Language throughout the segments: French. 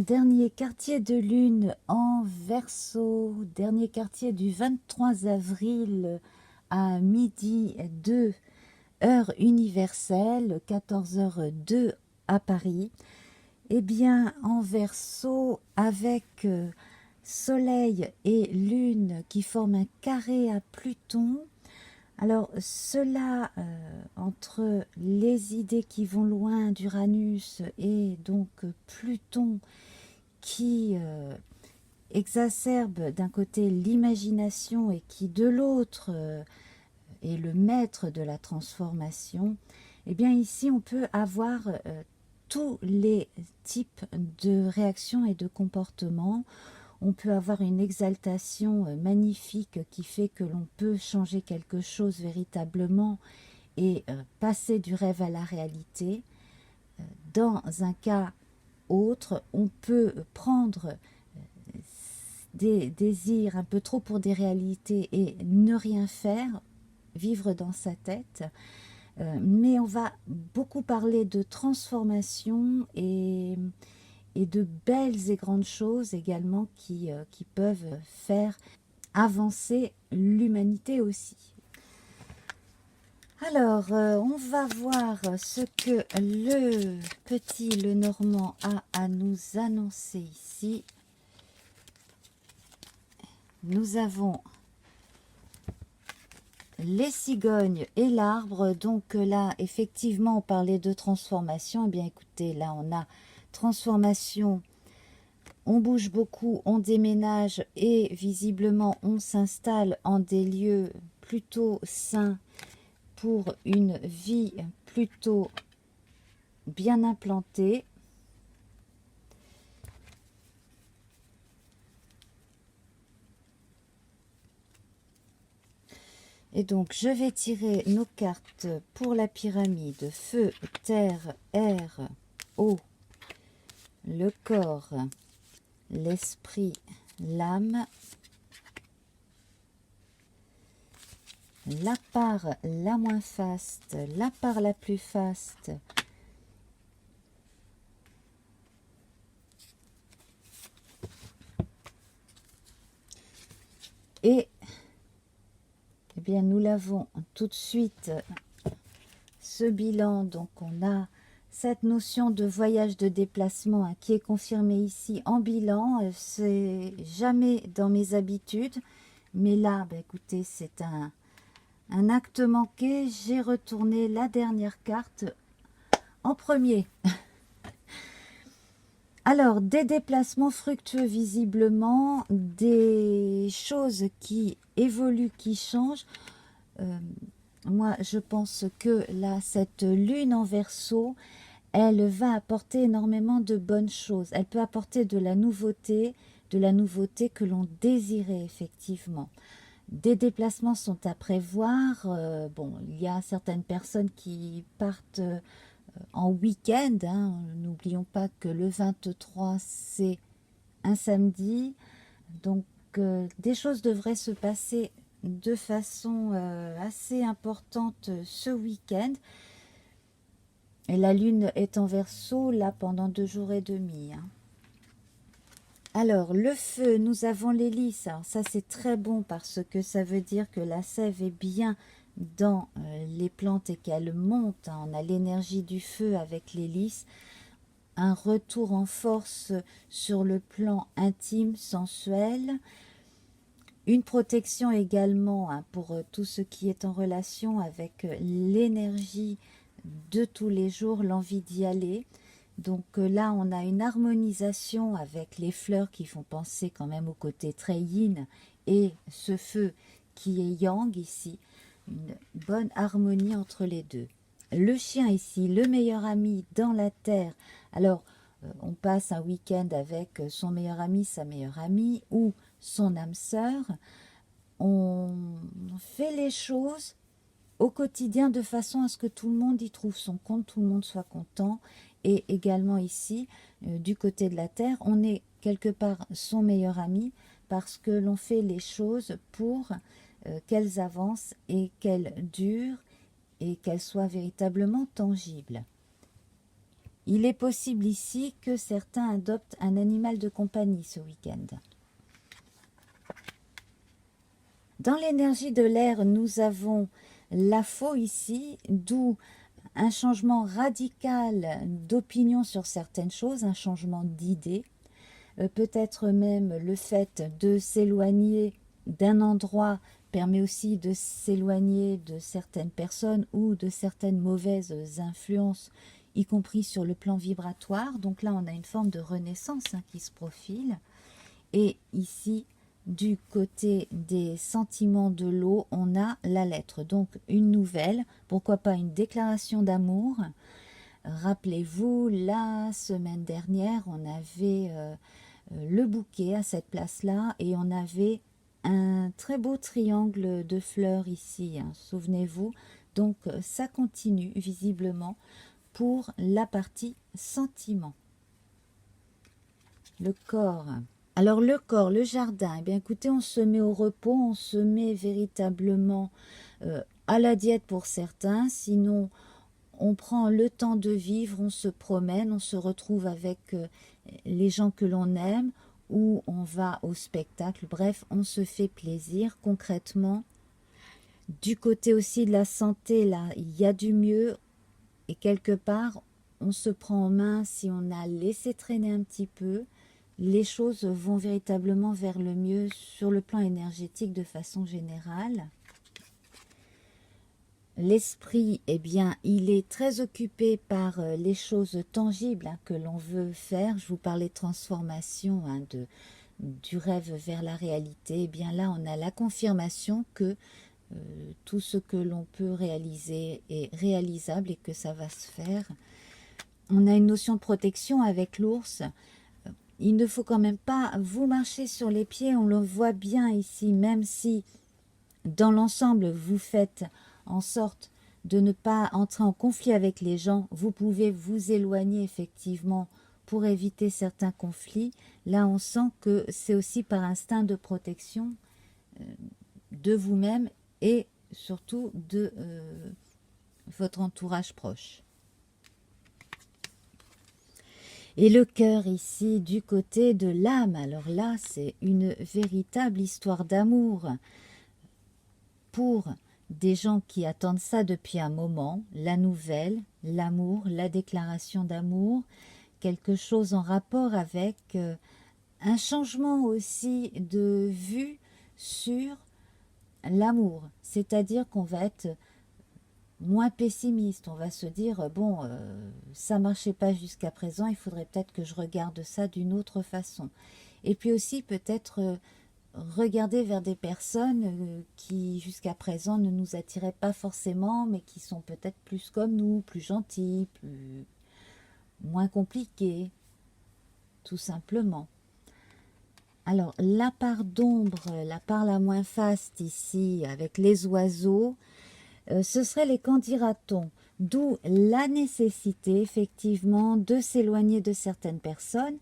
bien, dernier quartier de lune en Verseau, dernier quartier du 23 avril à midi 2 heure universelle, 14h02 à Paris. Eh bien, en Verseau, avec Soleil et Lune qui forment un carré à Pluton. Alors, cela, entre les idées qui vont loin d'Uranus et donc Pluton qui exacerbe d'un côté l'imagination et qui de l'autre est le maître de la transformation, eh bien ici on peut avoir tous les types de réactions et de comportements. On peut avoir une exaltation magnifique qui fait que l'on peut changer quelque chose véritablement et passer du rêve à la réalité. Dans un cas autre, on peut prendre des désirs un peu trop pour des réalités et ne rien faire, vivre dans sa tête. Mais on va beaucoup parler de transformation et de belles et grandes choses également qui peuvent faire avancer l'humanité aussi. Alors, on va voir ce que le petit Lenormand a à nous annoncer ici. Nous avons les cigognes et l'arbre. Donc là, effectivement, on parlait de transformation. Eh bien, écoutez, là, on a transformation. On bouge beaucoup, on déménage et visiblement, on s'installe en des lieux plutôt sains pour une vie plutôt bien implantée. Et donc, je vais tirer nos cartes pour la pyramide. Feu, terre, air, eau, le corps, l'esprit, l'âme, la part la moins faste, la part la plus faste, et eh bien, nous l'avons tout de suite, ce bilan. Donc, on a cette notion de voyage de déplacement hein, qui est confirmée ici en bilan. C'est jamais dans mes habitudes. Mais là, bah, écoutez, c'est un acte manqué. J'ai retourné la dernière carte en premier. Alors, des déplacements fructueux visiblement, des choses qui évoluent, qui changent. Moi, je pense que là, cette lune en Verseau, elle va apporter énormément de bonnes choses. Elle peut apporter de la nouveauté que l'on désirait effectivement. Des déplacements sont à prévoir. Bon, il y a certaines personnes qui partent en week-end. Hein. N'oublions pas que le 23, c'est un samedi. Donc, des choses devraient se passer de façon assez importante ce week-end. Et la lune est en Verseau, là, pendant 2 jours et demi. Hein. Alors, le feu, nous avons l'hélice. Alors, ça, c'est très bon parce que ça veut dire que la sève est bien dans les plantes et qu'elle monte. Hein. On a l'énergie du feu avec l'hélice. Un retour en force sur le plan intime, sensuel. Une protection également hein, pour tout ce qui est en relation avec l'énergie de tous les jours, l'envie d'y aller. Donc là, on a une harmonisation avec les fleurs qui font penser quand même au côté très yin et ce feu qui est yang ici. Une bonne harmonie entre les deux. Le chien ici, le meilleur ami dans la terre. Alors, on passe un week-end avec son meilleur ami, sa meilleure amie ou son âme sœur. On fait les choses au quotidien de façon à ce que tout le monde y trouve son compte, tout le monde soit content. Et également ici, du côté de la Terre, on est quelque part son meilleur ami parce que l'on fait les choses pour qu'elles avancent et qu'elles durent et qu'elles soient véritablement tangibles. il est possible ici que certains adoptent un animal de compagnie ce week-end. Dans l'énergie de l'air, nous avons la faux ici, d'où un changement radical d'opinion sur certaines choses, un changement d'idée, peut-être même le fait de s'éloigner d'un endroit permet aussi de s'éloigner de certaines personnes ou de certaines mauvaises influences, y compris sur le plan vibratoire. Donc là, on a une forme de renaissance qui se profile. Et ici, du côté des sentiments de l'eau, on a la lettre. Donc une nouvelle, pourquoi pas une déclaration d'amour. Rappelez-vous, la semaine dernière, on avait le bouquet à cette place-là et on avait un très beau triangle de fleurs ici, souvenez-vous. Donc ça continue visiblement pour la partie sentiment. Le corps. Alors le corps, le jardin, eh bien écoutez, on se met au repos, on se met véritablement à la diète pour certains, sinon on prend le temps de vivre, on se promène, on se retrouve avec les gens que l'on aime, ou on va au spectacle, bref, on se fait plaisir concrètement. Du côté aussi de la santé, là, il y a du mieux, et quelque part, on se prend en main si on a laissé traîner un petit peu. Les choses vont véritablement vers le mieux sur le plan énergétique de façon générale. L'esprit, eh bien, il est très occupé par les choses tangibles que l'on veut faire. Je vous parlais de transformation, du rêve vers la réalité. Eh bien là, on a la confirmation que tout ce que l'on peut réaliser est réalisable et que ça va se faire. On a une notion de protection avec l'ours. Il ne faut quand même pas vous marcher sur les pieds, on le voit bien ici, même si dans l'ensemble vous faites en sorte de ne pas entrer en conflit avec les gens, vous pouvez vous éloigner effectivement pour éviter certains conflits. Là on sent que c'est aussi par instinct de protection de vous-même et surtout de votre entourage proche. Et le cœur ici, du côté de l'âme, alors là, c'est une véritable histoire d'amour. Pour des gens qui attendent ça depuis un moment, la nouvelle, l'amour, la déclaration d'amour, quelque chose en rapport avec un changement aussi de vue sur l'amour. C'est-à-dire qu'on va être moins pessimiste, on va se dire bon ça marchait pas jusqu'à présent, il faudrait peut-être que je regarde ça d'une autre façon. Et puis aussi peut-être regarder vers des personnes qui jusqu'à présent ne nous attiraient pas forcément, mais qui sont peut-être plus comme nous, plus gentils, moins compliqués, tout simplement. Alors la part d'ombre, la part la moins faste ici avec les oiseaux, ce serait les qu'en dira-t-on, d'où la nécessité effectivement de s'éloigner de certaines personnes.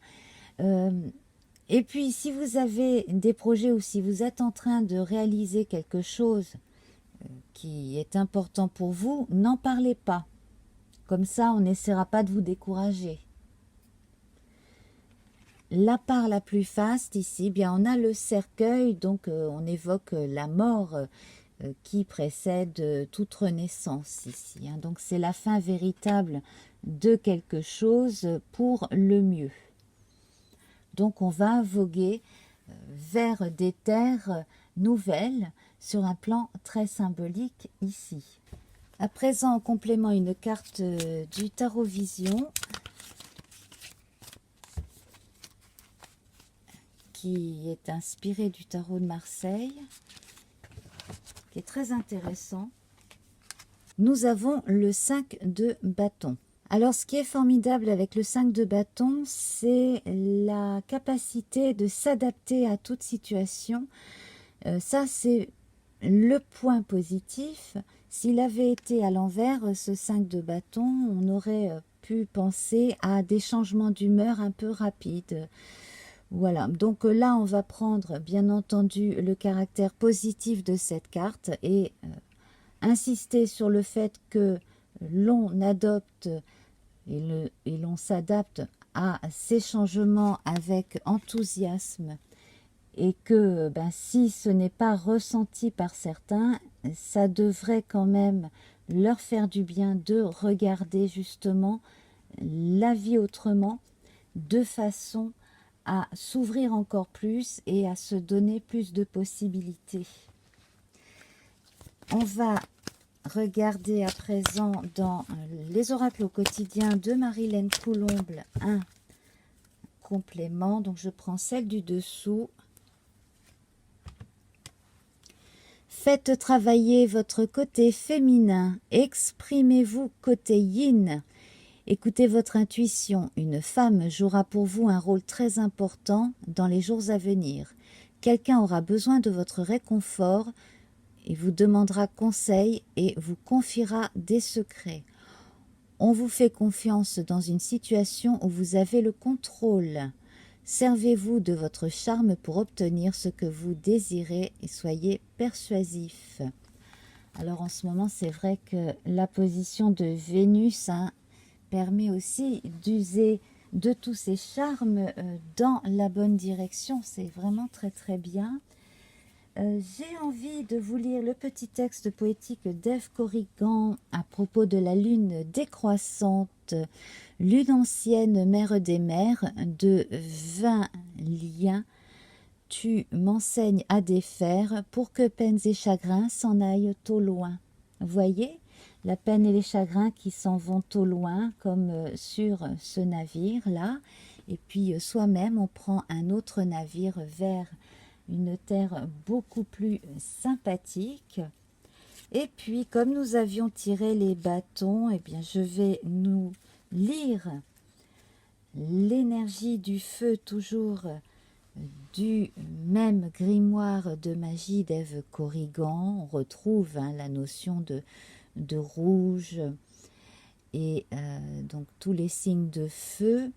Et puis si vous avez des projets ou si vous êtes en train de réaliser quelque chose qui est important pour vous, n'en parlez pas. Comme ça, on n'essaiera pas de vous décourager. La part la plus faste ici, bien on a le cercueil, donc on évoque la mort qui précède toute renaissance ici. Donc c'est la fin véritable de quelque chose pour le mieux. Donc on va voguer vers des terres nouvelles sur un plan très symbolique ici. À présent, en complément, une carte du Tarot Vision qui est inspirée du Tarot de Marseille, qui est très intéressant. Nous avons le 5 de bâton. Alors, ce qui est formidable avec le 5 de bâton, c'est la capacité de s'adapter à toute situation. Ça, c'est le point positif. S'il avait été à l'envers, ce 5 de bâton, on aurait pu penser à des changements d'humeur un peu rapides. Voilà, donc là, on va prendre, bien entendu, le caractère positif de cette carte et insister sur le fait que l'on adopte et l'on s'adapte à ces changements avec enthousiasme et que si ce n'est pas ressenti par certains, ça devrait quand même leur faire du bien de regarder justement la vie autrement, de façon à s'ouvrir encore plus et à se donner plus de possibilités. On va regarder à présent dans les oracles au quotidien de Marilène Coulombe un complément. Donc je prends celle du dessous. Faites travailler votre côté féminin, exprimez-vous côté yin. Écoutez votre intuition, une femme jouera pour vous un rôle très important dans les jours à venir. Quelqu'un aura besoin de votre réconfort et vous demandera conseil et vous confiera des secrets. On vous fait confiance dans une situation où vous avez le contrôle. Servez-vous de votre charme pour obtenir ce que vous désirez et soyez persuasif. Alors en ce moment, c'est vrai que la position de Vénus permet aussi d'user de tous ces charmes dans la bonne direction. C'est vraiment très très bien. J'ai envie de vous lire le petit texte poétique d'Ève Corrigan à propos de la lune décroissante, lune ancienne, mère des mers, de 20 liens. Tu m'enseignes à défaire pour que peines et chagrins s'en aillent au loin. Voyez, la peine et les chagrins qui s'en vont au loin, comme sur ce navire-là. Et puis soi-même, on prend un autre navire vers une terre beaucoup plus sympathique. Et puis, comme nous avions tiré les bâtons, eh bien, je vais nous lire l'énergie du feu, toujours du même grimoire de magie d'Ève Corrigan. On retrouve la notion de rouge et donc tous les signes de feu.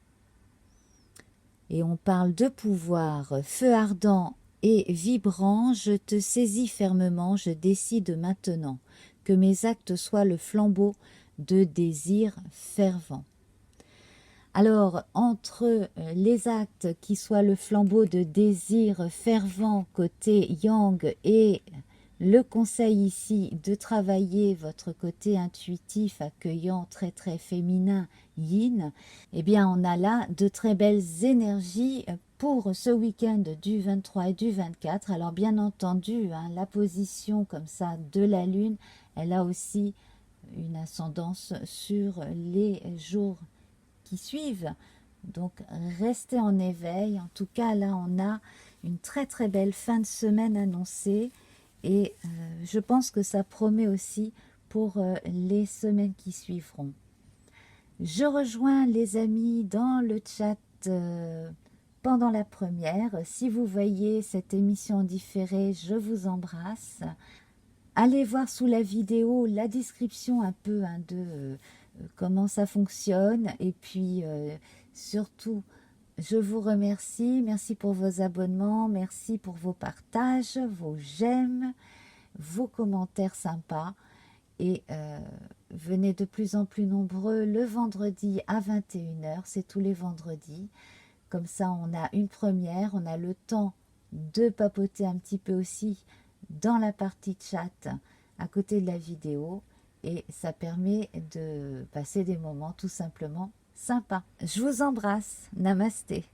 Et on parle de pouvoir, feu ardent et vibrant, je te saisis fermement, je décide maintenant que mes actes soient le flambeau de désirs fervents. Alors, entre les actes qui soient le flambeau de désirs fervents côté yang et le conseil ici de travailler votre côté intuitif, accueillant, très très féminin, yin, eh bien on a là de très belles énergies pour ce week-end du 23 et du 24. Alors bien entendu, la position comme ça de la lune, elle a aussi une ascendance sur les jours qui suivent. Donc restez en éveil. En tout cas, là on a une très très belle fin de semaine annoncée. Et je pense que ça promet aussi pour les semaines qui suivront. Je rejoins les amis dans le chat pendant la première. Si vous voyez cette émission différée, je vous embrasse. Allez voir sous la vidéo la description un peu de comment ça fonctionne. Et puis surtout, je vous remercie. Merci pour vos abonnements. Merci pour vos partages, vos j'aime, vos commentaires sympas. Et venez de plus en plus nombreux le vendredi à 21h. C'est tous les vendredis. Comme ça, on a une première. On a le temps de papoter un petit peu aussi dans la partie chat à côté de la vidéo. Et ça permet de passer des moments tout simplement sympa. Je vous embrasse. Namasté.